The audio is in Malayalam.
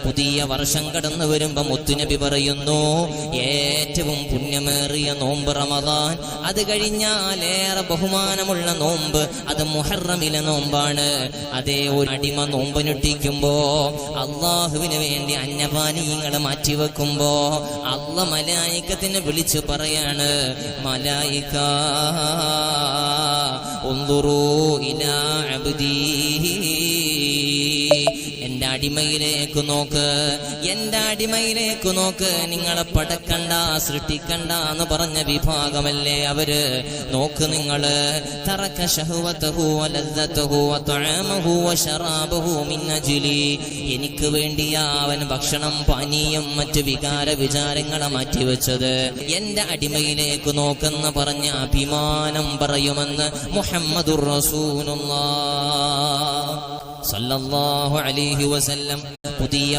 പുതിയ വർഷം കടന്നു വരുമ്പോ മുത്തുനബി പറയുന്നു, ഏറ്റവും പുണ്യമേറിയ നോമ്പ് റമദാൻ. അത് കഴിഞ്ഞാൽ ഏറെ ബഹുമാനമുള്ള നോമ്പ് അത് മുഹറമിലെ നോമ്പാണ്. അതേ, ഒരു അടിമ നോമ്പനുഷ്ഠിക്കുമ്പോ അള്ളാഹുവിന് വേണ്ടി അന്നപാനീയങ്ങൾ മാറ്റിവെക്കുമ്പോ അള്ളാഹ് മലായികത്തിനെ വിളിച്ചു പറയാണ്, മലായിക ഉൻദുറൂ ഇലാ അബ്ദീ, എന്റെ അടിമയിലേക്ക് നോക്ക്, എന്റെ അടിമയിലേക്ക് നോക്ക്. നിങ്ങളെ പടക്കണ്ട, സൃഷ്ടിക്കണ്ട എന്ന് പറഞ്ഞ വിഭാഗമല്ലേ അവര്. നോക്ക് നിങ്ങള്, തറക ശഹവതഹു വലദ്ദതഹു വതഅമഹു വശറാബഹു മിൻ അജ്ലി, എനിക്ക് വേണ്ടിയാ അവൻ ഭക്ഷണം, പാനീയം, മറ്റു വികാര വിചാരങ്ങളെ മാറ്റിവെച്ചത്. എന്റെ അടിമയിലേക്ക് നോക്കെന്ന് പറഞ്ഞ അഭിമാനം പറയുമെന്ന് മുഹമ്മദുർ റസൂലുള്ളാഹ് സല്ലല്ലാഹു അലൈഹി വസല്ലം. പുതിയ